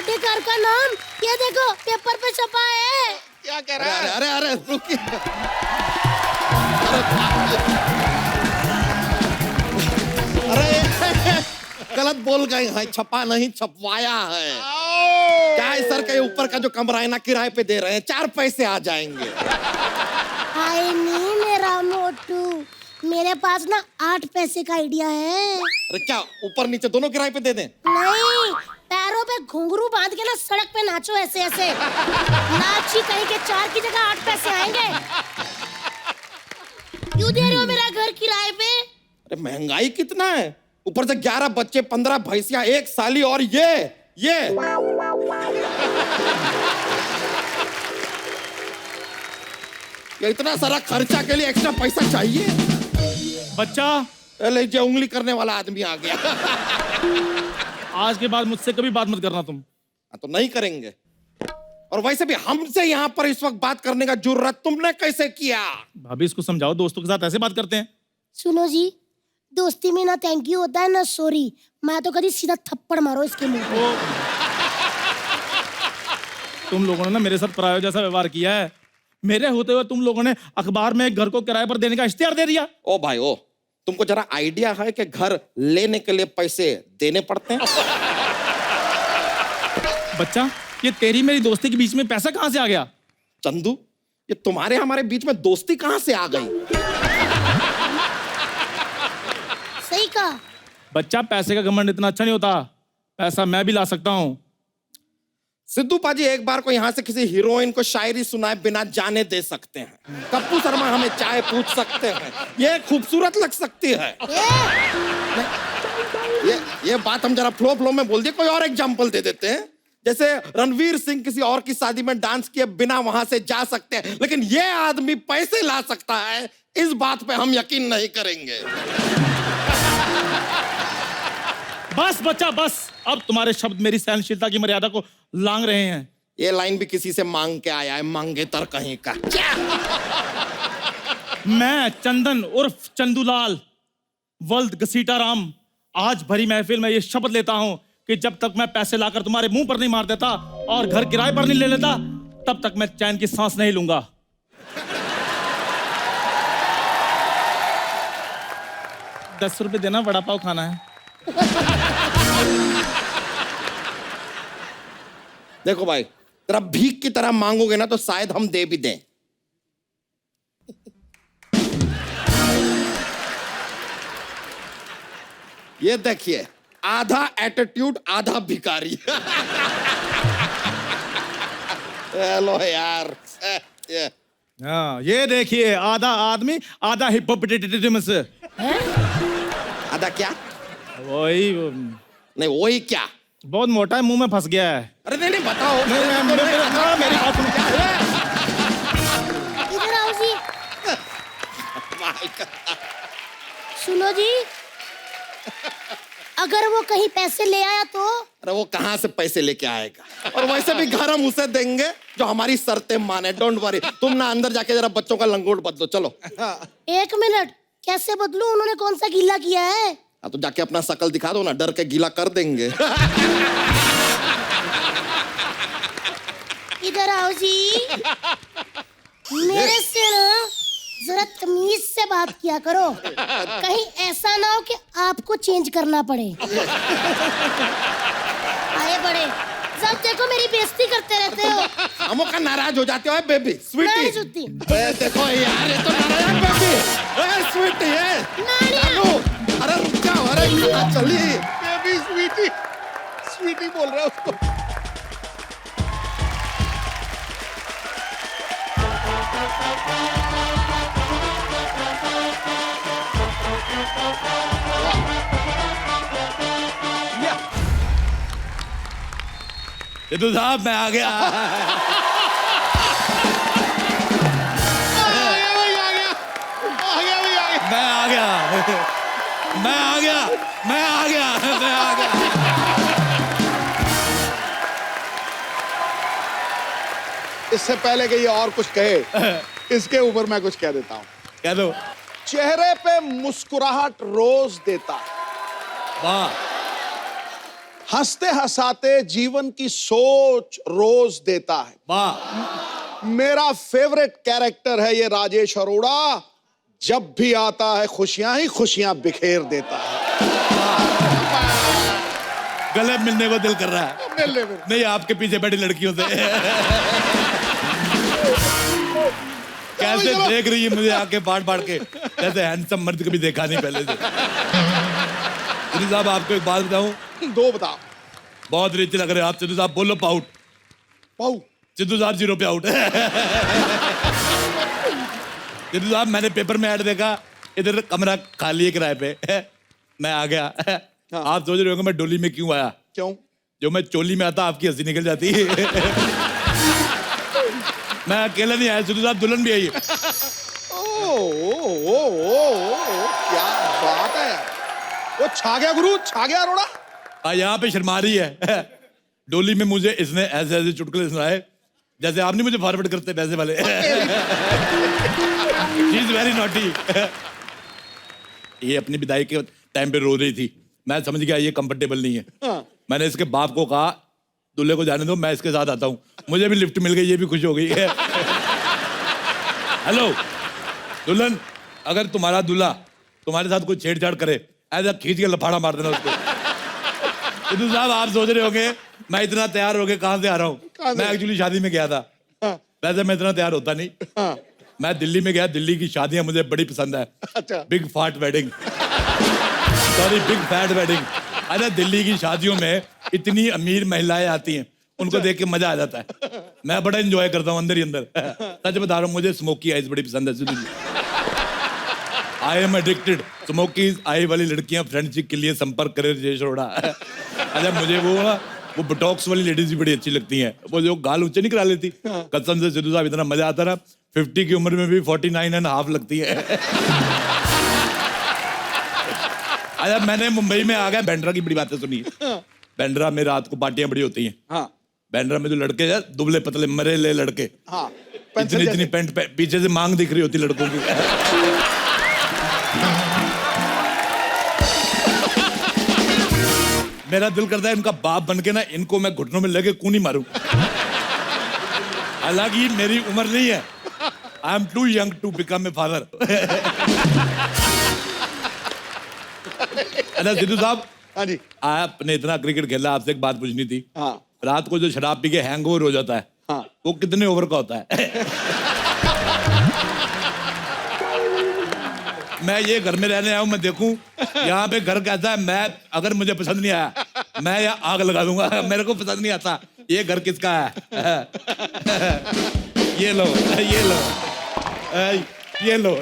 हमारे घर का नाम ये देखो पेपर पे छपा है। क्या कह रहा है? अरे अरे रुकिए। अरे गलत बोल गए हैं, छपा नहीं छपवाया है। क्या है सर के ऊपर का जो कमरा है ना किराए पे दे रहे हैं, 4 पैसे आ जाएंगे। हाय नहीं मेरा मोटू, मेरे पास ना 8 पैसे का आइडिया है। अरे क्या ऊपर नीचे दोनों किराए पे दे दें? नहीं, पैरों पे घुंघरू बांध के ना सड़क पे नाचो ऐसे ऐसे। नाची कहीं के 4 की जगह 8 पैसे आएंगे। क्यों दे रहे हो मेरा घर किराए पे? अरे महंगाई कितना है, ऊपर से 11 बच्चे, 15 भैंसियां, 1 साली और ये इतना सारा खर्चा के लिए एक्स्ट्रा पैसा चाहिए। बच्चा, ले जो उंगली करने वाला आदमी आ गया। आज के बाद मुझसे कभी बात मत करना तुम। तो नहीं करेंगे। और वैसे भी हमसे यहाँ पर इस वक्त बात करने का जुर्रत तुमने कैसे किया? भाभी इसको समझाओ, दोस्तों के साथ ऐसे बात करते हैं? सुनो जी, दोस्ती में ना थैंक यू होता है ना सॉरी। मैं तो कभी सीधा थप्पड़ मारो इसके मुंह पे। तुम लोगों ने ना मेरे साथ पराये जैसा व्यवहार किया है। मेरे होते हुए तुम लोगों ने अखबार में एक घर को किराए पर देने का इश्तिहार दे दिया। ओ भाई ओ, तुमको जरा आइडिया है कि घर लेने के लिए पैसे देने पड़ते हैं? बच्चा, ये तेरी मेरी दोस्ती के बीच में पैसा कहां से आ गया? चंदू, ये तुम्हारे हमारे बीच में दोस्ती कहां से आ गई? सही कहा। बच्चा, पैसे का घमंड इतना अच्छा नहीं होता। पैसा मैं भी ला सकता हूँ। सिद्धू पाजी एक बार को यहाँ से किसी हीरोइन को शायरी सुनाए बिना जाने दे सकते हैं। कप्पू शर्मा हमें चाय पूछ सकते हैं। ये खूबसूरत लग सकती है। ये बात हम जरा फ्लो फ्लो में बोल दिए। कोई और एग्जांपल दे देते हैं। जैसे रणवीर सिंह किसी और की शादी में डांस किए बिना वहां से जा सकते हैं, लेकिन ये आदमी पैसे ला सकता है, इस बात पे हम यकीन नहीं करेंगे। बस बच्चा बस, अब तुम्हारे शब्द मेरी सहनशीलता की मर्यादा को लांघ रहे हैं। ये लाइन भी किसी से मांग के आया है, मांगेतर कहीं का। मैं चंदन उर्फ चंदूलाल वल्द घसीटाराम आज भरी महफिल में ये शपथ लेता हूं कि जब तक मैं पैसे लाकर तुम्हारे मुंह पर नहीं मार देता और घर किराए पर नहीं ले लेता, तब तक मैं चैन की सांस नहीं लूंगा। ₹10 देना, वड़ा पाव खाना है। देखो भाई, तेरा भीख की तरह मांगोगे ना तो शायद हम दे भी दें। ये देखिए, आधा एटीट्यूड आधा भिखारी। हेलो यार। हाँ, ये देखिए, आधा आदमी आधा हिप्पोपोटेटस। आधा क्या? वही नहीं वही क्या? बहुत मोटा है, मुंह में फंस गया है। अरे नहीं नहीं बताओ। मेरी बात सुनो। इधर आओ जी। सुनो जी, अगर वो कहीं पैसे ले आया तो? अरे वो कहां से पैसे लेके आएगा? और वैसे भी घर हम उसे देंगे जो हमारी शर्तें माने। डोंट वरी, तुम ना अंदर जाके जरा बच्चों का लंगोट बदलो। चलो। 1 मिनट, कैसे बदलूं? उन्होंने कौन सा गीला किया है? तो जाके अपना शकल दिखा दो ना, डर के गीला कर देंगे। इधर आओ जी। मेरे से ना जरा तमीज से बात किया करो, कहीं ऐसा ना हो कि आपको चेंज करना पड़े। आए बड़े, जब देखो मेरी बेइज्जती करते रहते हो। हमो का नाराज हो जाते हो बेबी स्वीटी। देखो यार, ये तो नाराज है बेबी। स्वीटी है। अरे रुक जाओ, अरे चलिए। बेबी स्वीटी, स्वीटी बोल रहा है उसको। सिद्धू साहब मैं आ गया। मैं आ गया। इससे पहले कि ये और कुछ कहे, इसके ऊपर मैं कुछ कह देता हूँ। कह दो। चेहरे पे मुस्कुराहट रोज देता, वाह। हंसते हंसाते जीवन की सोच रोज देता है। वाह, मेरा फेवरेट कैरेक्टर है ये राजेश अरोड़ा। जब भी आता है खुशियां ही खुशियां बिखेर देता है। गले मिलने को दिल कर रहा है। नहीं, आपके पीछे बैठी लड़कियों से। कैसे देख रही है मुझे आके बाढ़ बाढ़ के, कैसे हैंडसम मर्द कभी देखा नहीं पहले से। सिद्धू साहब, आपको एक बात बताऊं? दो बता। बहुत रिच लग रहे हैं आप सिद्धू साहब। बोलो पाउट। पाऊ। सिद्धू साहब 0 पे आउट। सिद्धू साहब, मैंने पेपर में ऐड देखा, इधर कमरा खाली है किराए पे। मैं आ गया। हाँ। आप सोच रहे होंगे मैं डोली में क्यों आया? क्यों? जो मैं चोली में आता आपकी हंसी निकल जाती है। मैं अकेला नहीं आया सिद्धू साहब, दुल्हन भी आई है। क्या बात है यार। वो छा गया गुरु, छा गया अरोड़ा। यहाँ पे शर्मा रही है। डोली में मुझे इसने ऐसे ऐसे चुटकुले सुनाए जैसे आप नहीं मुझे फॉरवर्ड करते पैसे वाले। She is very naughty. ये अपनी विदाई के टाइम पे रो रही थी। मैं समझ गया ये कंफर्टेबल नहीं है। हाँ। मैंने इसके बाप को कहा दूल्हे को जाने दो, मैं इसके साथ आता हूँ। मुझे भी लिफ्ट मिल गई, ये भी खुश हो गई है। हेलो दुल्हन, अगर तुम्हारा दूल्हा तुम्हारे साथ कोई छेड़छाड़ करे, ऐसा खींच के लफाड़ा मार देना उसको। सिद्धू साहब, आप सोच रहे होंगे मैं इतना तैयार होके कहाँ से आ रहा हूँ? मैं एक्चुअली शादी में गया था। हाँ। वैसे मैं इतना तैयार होता नहीं। हाँ। मैं दिल्ली में गया। दिल्ली की शादियां मुझे बड़ी पसंद है। अच्छा। बिग फाट wedding, sorry big fat wedding. अरे दिल्ली की शादियों में इतनी अमीर महिलाएं आती हैं, उनको देख के मजा आ जाता है। मैं बड़ा एंजॉय करता हूँ अंदर ही अंदर। सच बता रहा हूँ, मुझे स्मोकी आइज बड़ी पसंद है Sidhu ji. I am addicted. Smoky eye वाली लड़कियां फ्रेंडशिप के लिए संपर्क करे राजेश अरोड़ा। अच्छा, मुझे वो बोटॉक्स वाली लेडीज भी बड़ी अच्छी लगती हैं, वो जो गाल ऊंचे नहीं करा लेती। कसम से सिद्धू साहब, इतना मजा आता रहा। 50 की उम्र में भी 49.5 लगती है। अच्छा, मैंने मुंबई में आ गया, बैंड्रा की बड़ी बातें सुनी है। बैंड्रा में रात को पार्टियां बड़ी होती हैं। हाँ। बैंड्रा में जो लड़के हैं, दुबले पतले मरे ले लड़के, हाँ। इतनी इतनी पैंट पीछे से मांग दिख रही होती लड़कों की। मेरा दिल करता है इनका बाप बन के ना, इनको मैं घुटनों में लगे कूनी मारूं। हालांकि मेरी उम्र नहीं है। I am too young to become a father. अच्छा सिद्धू साहब, हाँ जी। आपने इतना क्रिकेट खेला, आपसे एक बात पूछनी थी। हाँ। रात को जो शराब पी के हैंगओवर हो जाता है, हाँ। वो कितने ओवर का होता है? मैं ये घर में रहने आया हूं, मैं देखूं यहाँ पे घर कैसा है। मैं अगर मुझे पसंद नहीं आया, मैं यहाँ आग लगा दूंगा। मेरे को पसंद नहीं आता ये घर किसका है। ये लो, ये लो, ये लो,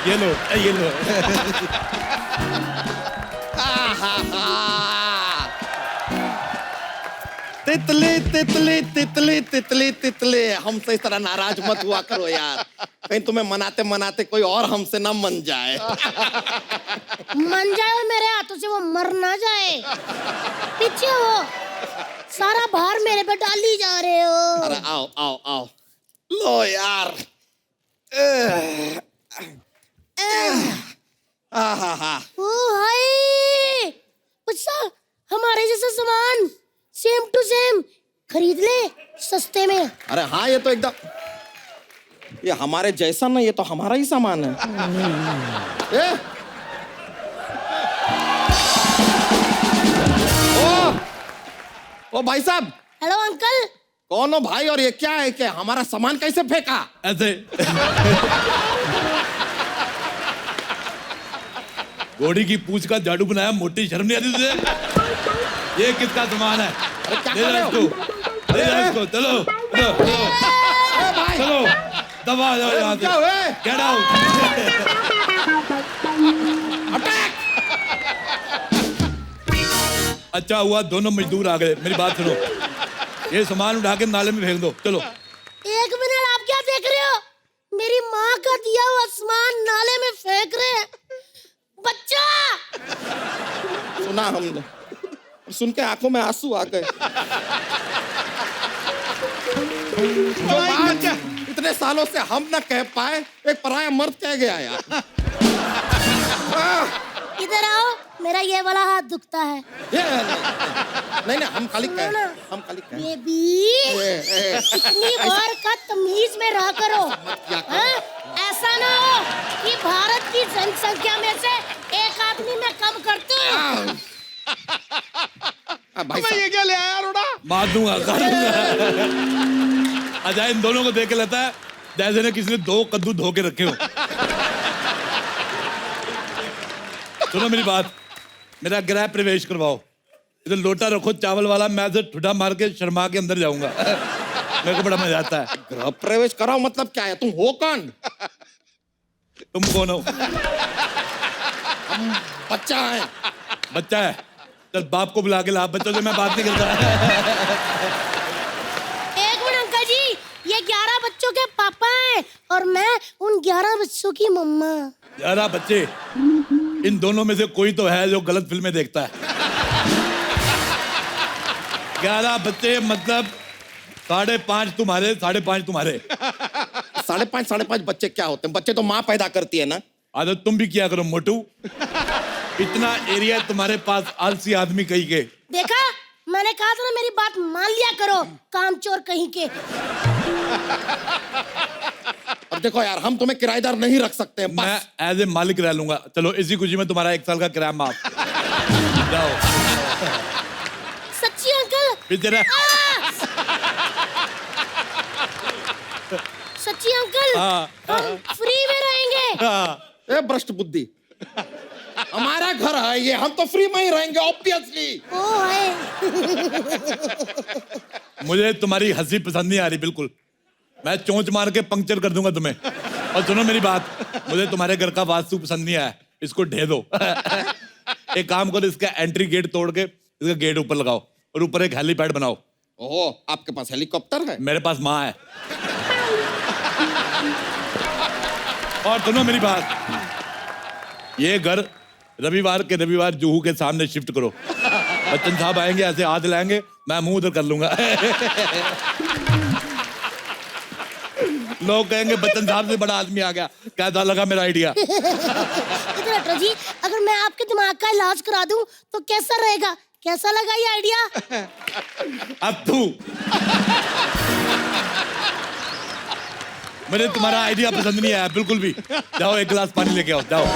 ये लो, ये लो। तितली तितली तितली तितली तितली, हमसे इस तरह नाराज मत हुआ करो यार। कहीं तुम्हें मनाते मनाते कोई और हमसे ना मन जाए। मन जाए मेरे हाथों से, वो मर ना जाए। पीछे हो, सारा भार मेरे पे डाली जा रहे हो। अरे आओ आओ आओ, लो यार। ओ हाय, अच्छा हमारे जैसा सामान सेम टू सेम खरीद ले सस्ते में। अरे हाँ, ये तो एकदम, ये हमारे जैसा ना, ये तो हमारा ही सामान है। ओ भाई साहब। Hello uncle. कौन हो भाई, और ये क्या है कि हमारा सामान कैसे फेंका? ऐसे घोड़ी की पूंछ का झाड़ू बनाया, मोटी शर्म नहीं आती तुझे? ये किसका सामान है? ले जा इसको, ले जा इसको। चलो चलो चलो, दबा जाओ यहाँ से। Get out. अटैक। अच्छा हुआ दोनों मजदूर आ गए। मेरी बात सुनो, ये सामान उठा के नाले में फेंक दो। चलो। एक मिनट, आप क्या देख रहे हो? मेरी माँ का दिया हुआ सामान नाले में फेंक रहे हैं। बच्चा! सुना हमने, सुन के आंखों में आंसू आ गए। जो बात इतने सालों से हम न कह पाए, एक पराया मर्द कह गया यार। इधर आओ, मेरा ये वाला हाथ दुखता है। ये नहीं हम खाली कह सुनो ना। हम खाली कह बेबी इतनी बार का तमीज में रहा करो। हाँ? ऐसा ना हो कि भारत की जनसंख्या में से एक आदमी मैं कम कर दूं। भाई मैं ये क्या ले आया अरोड़ा? मार दूंगा कर दूंगा। अजय इन दोनों को देख के लगता है जैसे ने किसी ने 2 कद्दू धो के रखे हो। सुनो मेरी बात, मेरा गृह प्रवेश करवाओ। इधर लोटा रखो चावल वाला, मैं से ठुडा मार के शर्मा के अंदर जाऊंगा। मेरे को बड़ा मजा आता है। गृह प्रवेश कराओ मतलब क्या है? तुम हो कौन? तुम कौन हो? हम बच्चा है। बच्चा है? चल बाप को बुला के ला, बच्चों से मैं बात नहीं करता। एक मिनट अंकल जी, ये 11 बच्चों के पापा हैं और मैं उन 11 बच्चों की मम्मा। 11 बच्चे? इन दोनों में से कोई तो है जो गलत फिल्में देखता है। 11 बच्चे मतलब 5.5 तुम्हारे, 5.5 तुम्हारे। 5.5 बच्चे क्या होते हैं? बच्चे तो माँ पैदा करती है ना। आदत तुम भी किया करो मोटू। इतना एरिया तुम्हारे पास, आलसी आदमी कहीं के। देखा, मैंने कहा था ना, मेरी बात मान लिया करो, कामचोर कहीं के। अब देखो यार, हम तुम्हें किराएदार नहीं रख सकते हैं। मैं एज ए मालिक रह लूंगा। चलो इसी खुशी में तुम्हारा 1 साल का किराया माफ। जाओ। सच्ची अंकल? फिर सच्ची अंकल? हम फ्री में रहेंगे। ए भ्रष्ट बुद्धि, हमारा घर है ये, हम तो फ्री में ही रहेंगे ऑब्वियसली। ओ है। मुझे तुम्हारी हंसी पसंद नहीं आ रही बिल्कुल। मैं चोंच मार के पंक्चर कर दूंगा तुम्हें। और सुनो मेरी बात, मुझे तुम्हारे घर का वास्तु पसंद नहीं आया, इसको ढे दो। एक काम करो, इसका एंट्री गेट तोड़ के इसका गेट ऊपर लगाओ और ऊपर एक हेलीपैड बनाओ। ओहो, आपके पास हेलीकॉप्टर है? मेरे पास माँ है। और सुनो मेरी बात, ये घर रविवार के रविवार जुहू के सामने शिफ्ट करो। बच्चन साहब आएंगे, ऐसे हाथ लाएंगे, मैं मुंह उधर कर लूंगा। लोग कहेंगे बच्चन साहब से बड़ा आदमी आ गया। कैसा लगा मेरा आइडिया? इधर हटो जी, अगर मैं आपके दिमाग का इलाज करा दूं तो कैसा रहेगा? कैसा लगा ये आइडिया? अब तू मुझे तुम्हारा आइडिया पसंद नहीं आया बिल्कुल भी। जाओ 1 गिलास पानी लेके आओ, जाओ।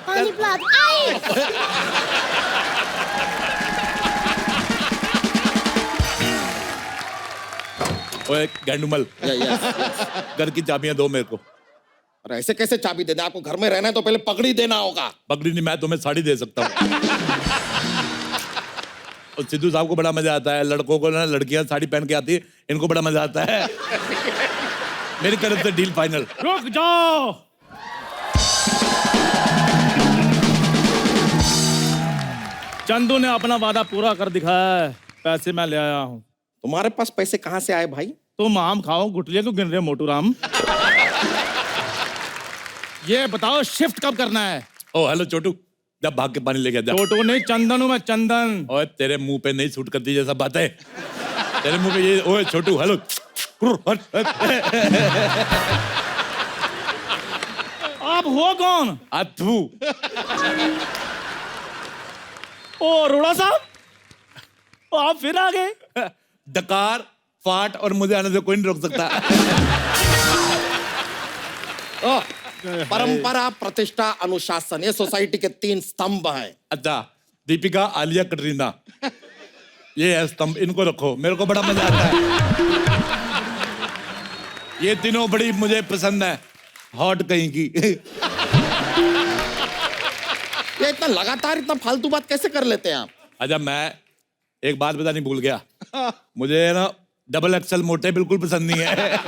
पानी पिला दो। आई! ओए गैंडुमल, घर की चाबियां दो मेरे को। और ऐसे कैसे चाबी देना? आपको घर में रहना है तो पहले पगड़ी देना होगा। पगड़ी नहीं, मैं तुम्हें साड़ी दे सकता हूँ। और सिद्धू साहब को बड़ा मजा आता है, लड़कों को ना, लड़कियां साड़ी पहन के आती है, इनको बड़ा मजा आता है। मेरी तरफ से डील फाइनल। रुक जाओ। चंदू ने अपना वादा पूरा कर दिखाया है, पैसे मैं ले आया हूँ। तुम्हारे पास पैसे कहाँ से आए भाई? तुम आम खाओ, गुटलियां क्यों गिन रहे हो मोटू राम? ये बताओ शिफ्ट कब करना है? ओ हेलो छोटू, जब भाग के पानी लेके जा। छोटू नहीं, चंदन हूँ मैं, चंदन। ओए तेरे मुंह पे नहीं सूट करती जैसा बात है। तेरे मुंह पे ये, ओए छोटू हेलो। आप हो कौन? अथू। ओ अरोड़ा साहब, आप फिर आ गए। डकार, फाट और मुझे आने से कोई नहीं रोक सकता। परंपरा, प्रतिष्ठा, अनुशासन, ये सोसाइटी के 3 स्तंभ हैं। अच्छा, दीपिका, आलिया, कटरीना, ये है स्तंभ, इनको रखो। मेरे को बड़ा मजा आता है। ये तीनों बड़ी मुझे पसंद है। हॉट कहीं की। ये इतना लगातार इतना फालतू बात कैसे कर लेते हैं आप? अच्छा, मैं एक बात बतानी भूल गया। मुझे ना डबल एक्सल मोटे बिल्कुल पसंद नहीं है।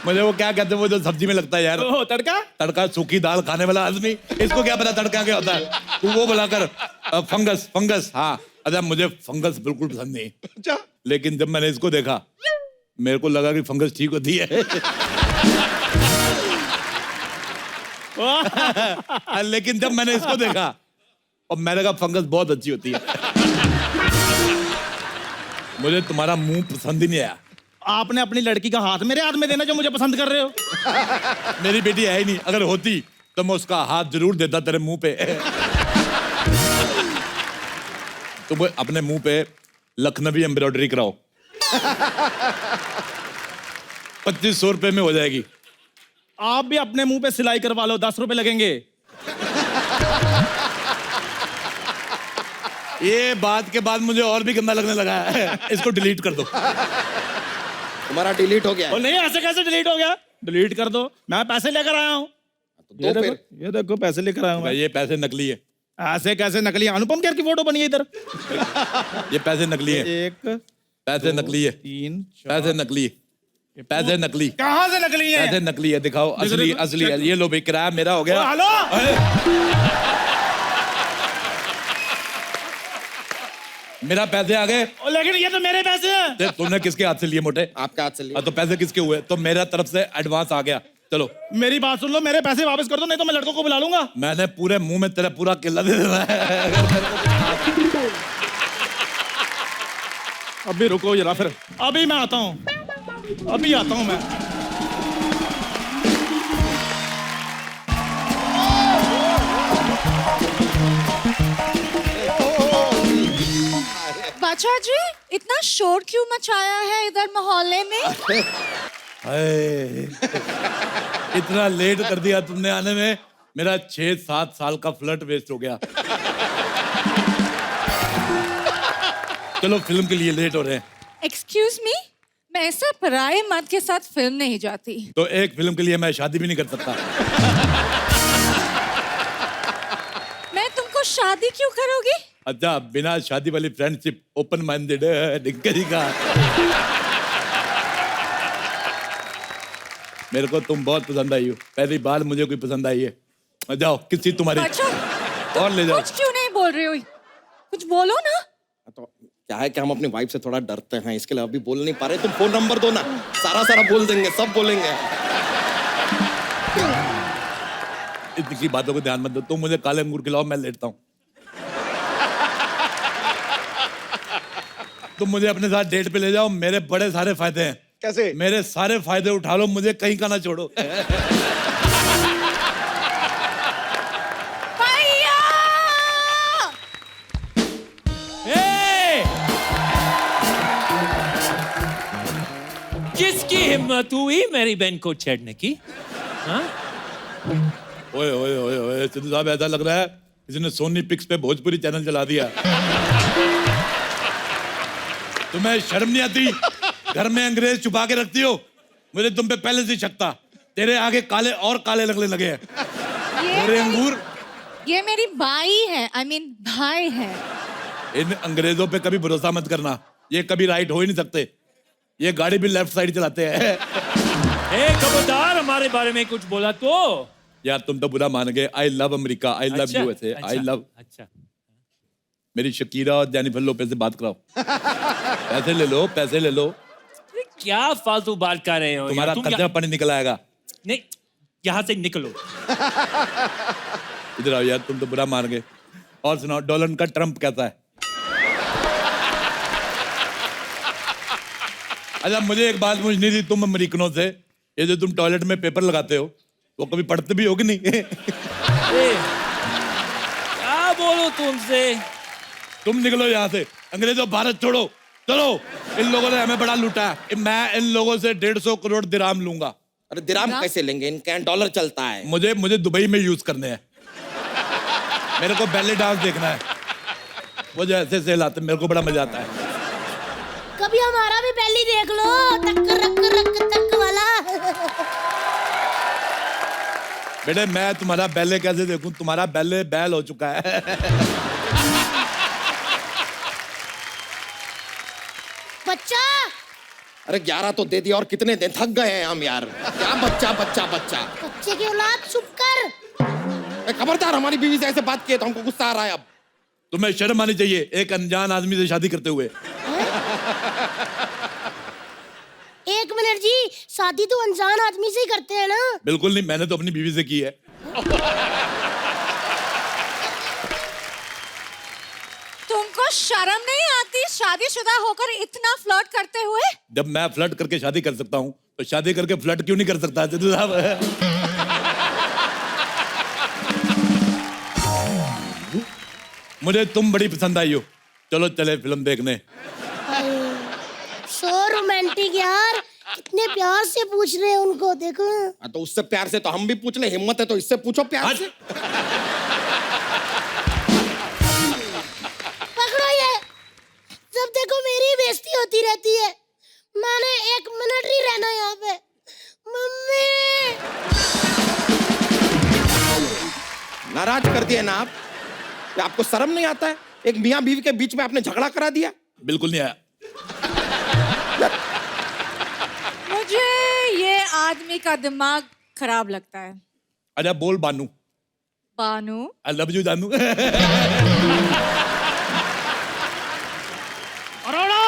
मुझे वो क्या कहते हैं, वो जो सब्जी में लगता है यार, तड़का। तड़का, सूखी दाल खाने वाला आदमी, इसको क्या पता तड़का क्या होता है? तू वो बुलाकर फंगस, फंगस। हाँ, अच्छा मुझे फंगस बिल्कुल पसंद नहीं। अच्छा, लेकिन जब मैंने इसको देखा, मेरे को लगा कि फंगस ठीक होती है। लेकिन जब मैंने इसको देखा और मैंने कहा फंगस बहुत अच्छी होती है। मुझे तुम्हारा मुंह पसंद ही नहीं आया। आपने अपनी लड़की का हाथ मेरे हाथ में देना जो मुझे पसंद कर रहे हो। मेरी बेटी है ही नहीं, अगर होती तो मैं उसका हाथ जरूर देता तेरे मुंह पे। तुम अपने मुंह पे लखनवी एम्ब्रॉयडरी कराओ। 2500 रुपए में हो जाएगी। आप भी अपने मुंह पे सिलाई करवा लो, 10 रुपए लगेंगे। ये बात के बाद मुझे और भी गंदा लगने लगा है। इसको डिलीट कर दो। तुम्हारा डिलीट हो गया और है। नहीं, ऐसे कैसे डिलीट हो गया? डिलीट कर दो, मैं पैसे लेकर आया हूँ। दो फिर। ये देखो पैसे लेकर आया हूँ मैं। भाई ये पैसे नकली है। ऐसे कैसे नकली? अनुपम खेर की फोटो बनी है इधर। ये पैसे नकली है। 1 पैसे नकली है। 3 पैसे नकली है। पैसे नकली। कहाँ से नकली है? पैसे नकली है, दिखाओ। असली देखो, असली है। ये लो भाई, किराया मेरा हो गया। हेलो, मेरा पैसे आ गए। लेकिन ये तो मेरे पैसे हैं। तुमने किसके हाथ से लिए मोटे? आपके हाथ से लिया। तो पैसे किसके हुए? तो मेरा तरफ से एडवांस आ गया। चलो मेरी बात सुन लो, मेरे पैसे वापस कर दो, नहीं तो मैं लड़कों को बुला लूंगा। मैंने पूरे मुंह में तेरा पूरा किला दे देना है। अभी रुको जरा, फिर अभी मैं आता हूँ, अभी आता हूँ मैं। बादशाह जी, इतना शोर क्यों मचाया है इधर मोहल्ले में? हाय, इतना लेट कर दिया तुमने आने में। मेरा 6-7 साल का फ्लर्ट वेस्ट हो गया। चलो फिल्म के लिए लेट हो रहे हैं। एक्सक्यूज मी, मैं ऐसा पराये मर्द के साथ फिल्म नहीं जाती। तो एक फिल्म के लिए मैं शादी भी नहीं कर सकता। मैं तुमको शादी क्यों करोगी? अच्छा, बिना शादी वाली फ्रेंडशिप, ओपन माइंडेड का। मेरे को तुम बहुत पसंद आई हो। पहली बार मुझे कोई पसंद आई है। जाओ, किसी तुम्हारी बादशाह, और ले जाओ। कुछ क्यों नहीं बोल रही हो? कुछ बोलो ना। तो क्या है कि हम अपनी वाइफ से थोड़ा डरते हैं, इसके लिए अभी बोल नहीं पा रहे। तुम फोन नंबर दो ना, सारा बोल देंगे, सब बोलेंगे। इतनी सी बातों को ध्यान मत दो। तुम मुझे काले अंगूर खिलाओ, मैं लेटता हूँ। तुम मुझे अपने साथ डेट पे ले जाओ, मेरे बड़े सारे फायदे हैं। कैसे? मेरे सारे फायदे उठा लो, मुझे कहीं का ना छोड़ो। भैया! किसकी हिम्मत हुई मेरी बहन को छेड़ने की? हाँ? ओए ओए ओए ओए, सिद्धू साहब, ऐसा लग रहा है किसी ने सोनी पिक्स पे भोजपुरी चैनल चला दिया। तुम्हें शर्म नहीं आती? घर में अंग्रेज छुपा के रखती हो। मुझे तुम पे पहले से शक था। तेरे आगे काले और काले लगने लगे हैं। मेरे अंगूर। ये मेरी बाई है, I mean भाई है। इन अंग्रेजों पे कभी भरोसा मत करना। ये कभी राइट हो ही नहीं सकते। ये गाड़ी भी लेफ्ट साइड चलाते हैं। ए खबरदार, हमारे बारे में कुछ बोला तो। यार तुम तो बुरा मान गए। I love America, I love अच्छा, यूएसए, आई लव। अच्छा, मेरी शकीरा और जेनिफर लोपेज से बात कराओ। पैसे ले लो, पैसे ले लो। क्या फालतू बात कर रहे हो? तुम्हारा यार, तुम खर्चा पानी निकल आएगा। नहीं, यहाँ से निकलो। इधर आओ यार, तुम तो बुरा मान गए। और सुनाओ, डोनाल्ड का ट्रम्प कैसा है? अच्छा, मुझे एक बात पूछनी थी तुम अमेरिकनों से। ये जो तुम टॉयलेट में पेपर लगाते हो, वो कभी पढ़ते भी हो कि नहीं? क्या बोलो तुमसे? तुम निकलो यहाँ से। अंग्रेजों, भारत छोड़ो। चलो, इन लोगों ने हमें बड़ा लूटा है। मैं इन लोगों से 150 करोड़ दिराम लूंगा। अरे दिराम कैसे लेंगे? इनके यहाँ डॉलर चलता है। मुझे दुबई में यूज करने हैं। मेरे को बैले डांस देखना है। वो जो ऐसे से लाते, मेरे को बड़ा मजा आता है। कभी हमारा भी बैली देख लो, तक रक रक तक वाला। बेटे, मैं तुम्हारा बैले कैसे देखूं? तुम्हारा बैले बैल हो चुका है। बच्चा, अरे 11 तो दे दिया, और कितने दिन? थक गए हैं हम यार। क्या बच्चा बच्चा बच्चा? बच्चे की औलाद चुप कर। खबरदार, हमारी बीवी से ऐसे बात किए तो हमको गुस्सा आ रहा है अब। तुम्हें शर्म आनी चाहिए एक अनजान आदमी से शादी करते हुए। एक मिनट जी, शादी तो अनजान आदमी से ही करते हैं ना? बिल्कुल नहीं, मैंने तो अपनी बीवी से की है। तुमको शर्म नहीं आती शादीशुदा होकर इतना फ्लर्ट करते हुए? जब मैं फ्लर्ट करके शादी कर सकता हूँ तो शादी करके फ्लर्ट क्यों नहीं कर सकता सिद्धू साहब? मुझे तुम बड़ी पसंद आई हो, चलो चले फिल्म देखने। सो रोमांटिक यार, कितने प्यार से पूछ रहे हैं उनको, देखो। तो उससे प्यार से तो हम भी पूछ ले, हिम्मत है तो इससे पूछो प्यार से। पकड़ो ये, जब देखो मेरी बेइज्जती होती रहती है। मैंने 1 मिनट नहीं रहना यहाँ पे। मम्मी नाराज कर दिए ना आप? क्या आपको शर्म नहीं आता है? एक मियाँ बीवी के बीच में आपने झगड़ा करा दिया। बिल्कुल नहीं आया। मुझे ये आदमी का दिमाग खराब लगता है। अच्छा बोल बानू। बानू? आई लव यू जानू। अरोड़ा!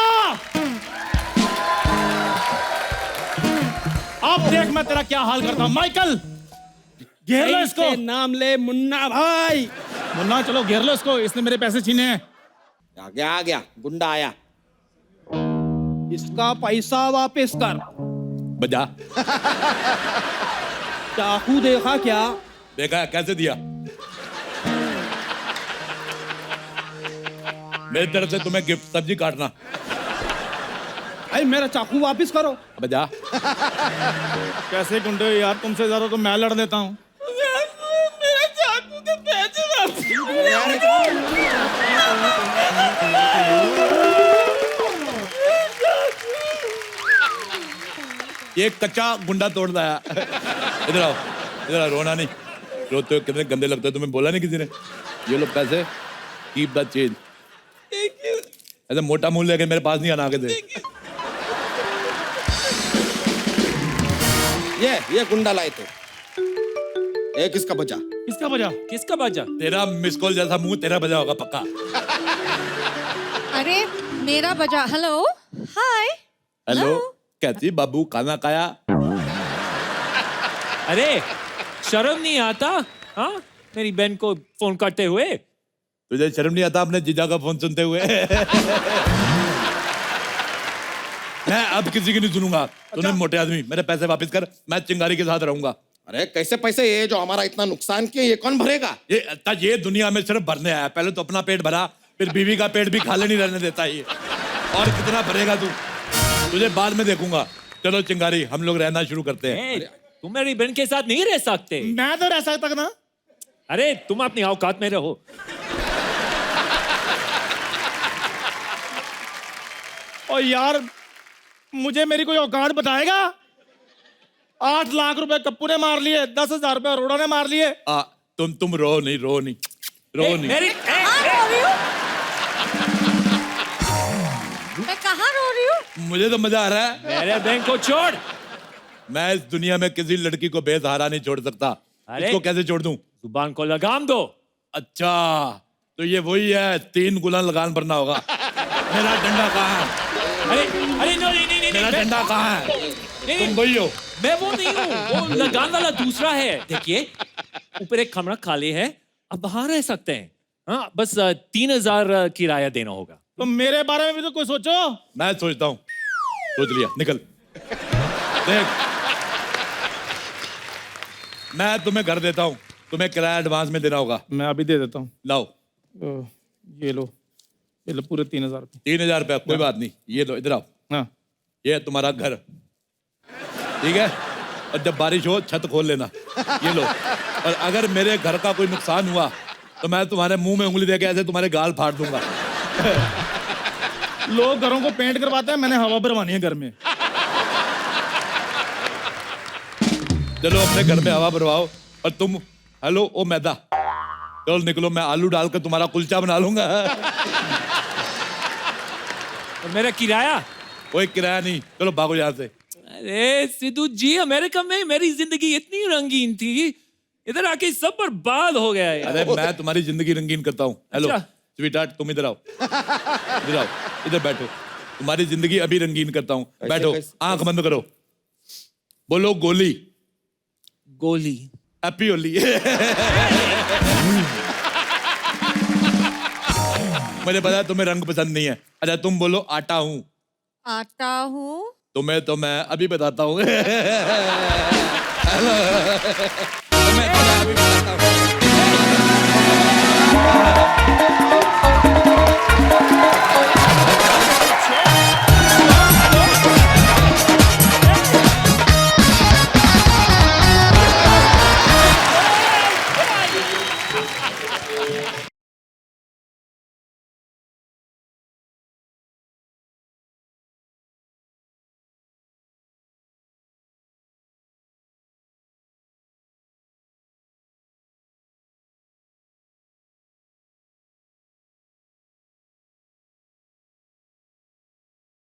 अब देख मैं तेरा क्या हाल करता हूं। माइकल, घेर लो इसको। नाम ले मुन्ना भाई। मुन्ना चलो घेर लो इसको, इसने मेरे पैसे छीने हैं। आ गया गुंडा आया। इसका पैसा वापस कर। बजा। चाकू देखा क्या? देखा कैसे दिया? मेरी तरफ से तुम्हें गिफ्ट, सब्जी काटना। अरे मेरा चाकू वापस करो। बजा। कैसे गुंडे यार, तुमसे ज्यादा तो मैं लड़ लेता हूँ। मेरा चाकू के पैसे वापस। ये कच्चा गुंडा तोड़ लाया। इधर आओ, इधर आओ, रोना नहीं। रोते हो कितने गंदे लगते हो, तुम्हें बोला नहीं किसी ने? ये लो पैसे, कीप द चेंज। ऐसे मोटा मूल लेके मेरे पास नहीं आना आगे से। ये गुंडा लाए थे। एक किसका बचा? किसका बजा? किसका बाजा? तेरा मिस कॉल जैसा मुंह तेरा बजा होगा पक्का। अरे मेरा बजा। हेलो, हाय। हेलो, कैसी बाबू, खाना खाया? अरे शर्म नहीं आता? हाँ, मेरी बहन को फोन करते हुए। तुझे शर्म नहीं आता अपने जीजा का फोन सुनते हुए? मैं अब किसी की नहीं सुनूंगा। तूने मोटे आदमी, मेरे पैसे वापस कर, मैं चिंगारी के साथ रहूंगा। अरे कैसे पैसे? ये जो हमारा इतना नुकसान किया, ये कौन भरेगा? ये दुनिया में सिर्फ भरने आया। पहले तो अपना पेट भरा, फिर बीवी का पेट भी खाली नहीं रहने देता ये। और कितना भरेगा तू? तुझे बाद में देखूंगा। चलो चिंगारी, हम लोग रहना शुरू करते हैं। तुम मेरी बहन के साथ नहीं रह सकते। मैं तो रह सकता ना। अरे तुम अपनी औकात में रहो। और यार मुझे मेरी कोई औकात बताएगा? 8 लाख रुपए कप्पू ने मार लिए, 10,000 रुपए अरोड़ा ने मार लिए। तुम रो नहीं, रो नहीं, रो नहीं। कहाँ रो रही हूँ? मैं कहाँ रो रही हूँ? मुझे तो मजा आ रहा है। मेरे बहन को छोड़। मैं इस दुनिया में किसी लड़की को बेसहारा नहीं छोड़ सकता। अरे इसको कैसे छोड़ दूं? जुबान को लगाम दो। अच्छा, तो ये वही है, 3 गुना लगान भरना होगा। मेरा डंडा कहाँ है? अरे अरे नहीं, मेरा डंडा कहाँ है? नहीं, तुम वही हो। मैं वो नहीं हूँ, वो लगान वाला दूसरा है। देखिए, ऊपर एक कमरा खाली है, अब बाहर रह सकते हैं। हाँ, बस 3,000 किराया देना होगा। तो मेरे बारे में भी तो कोई सोचो। मैं सोचता हूँ। सोच लिया, निकल। देख, मैं तुम्हें घर देता हूँ, तुम्हें किराया एडवांस में देना होगा। मैं अभी दे देता हूँ। लाओ। ये लो पूरे 3,000 रुपए। 3,000 रुपया, कोई बात नहीं। ये लो, इधर आओ। हाँ, ये है तुम्हारा घर, ठीक है? और जब बारिश हो छत खोल लेना। ये लो। और अगर मेरे घर का कोई नुकसान हुआ तो मैं तुम्हारे मुंह में उंगली देके ऐसे तुम्हारे गाल फाड़ दूंगा। लोग घरों को पेंट करवाते हैं, मैंने हवा भरवानी है घर में। चलो अपने घर में हवा भरवाओ। और तुम, हेलो ओ मैदा, चलो निकलो, मैं आलू डालकर तुम्हारा कुलचा बना लूंगा। और मेरा किराया? कोई किराया नहीं, चलो भागो यहाँ से। अरे सिद्धू जी, अमेरिका में मेरी जिंदगी इतनी रंगीन थी, इधर आके सब बर्बाद हो गया है। अरे मैं तुम्हारी जिंदगी रंगीन करता हूँ। हेलो अच्छा। स्वीटहार्ट, तुम इधर आओ। इधर आओ, इधर बैठो। तुम्हारी जिंदगी अभी रंगीन करता हूँ। बैठो, आंख बंद करो, बोलो गोली। गोली। हैप्पी होली। मुझे पता है तुम्हें रंग पसंद नहीं है। अच्छा तुम बोलो आटा हूँ। आता हूँ। तुम्हें तो मैं अभी बताता हूँ। तुम्हें तो मैं अभी बताता हूँ।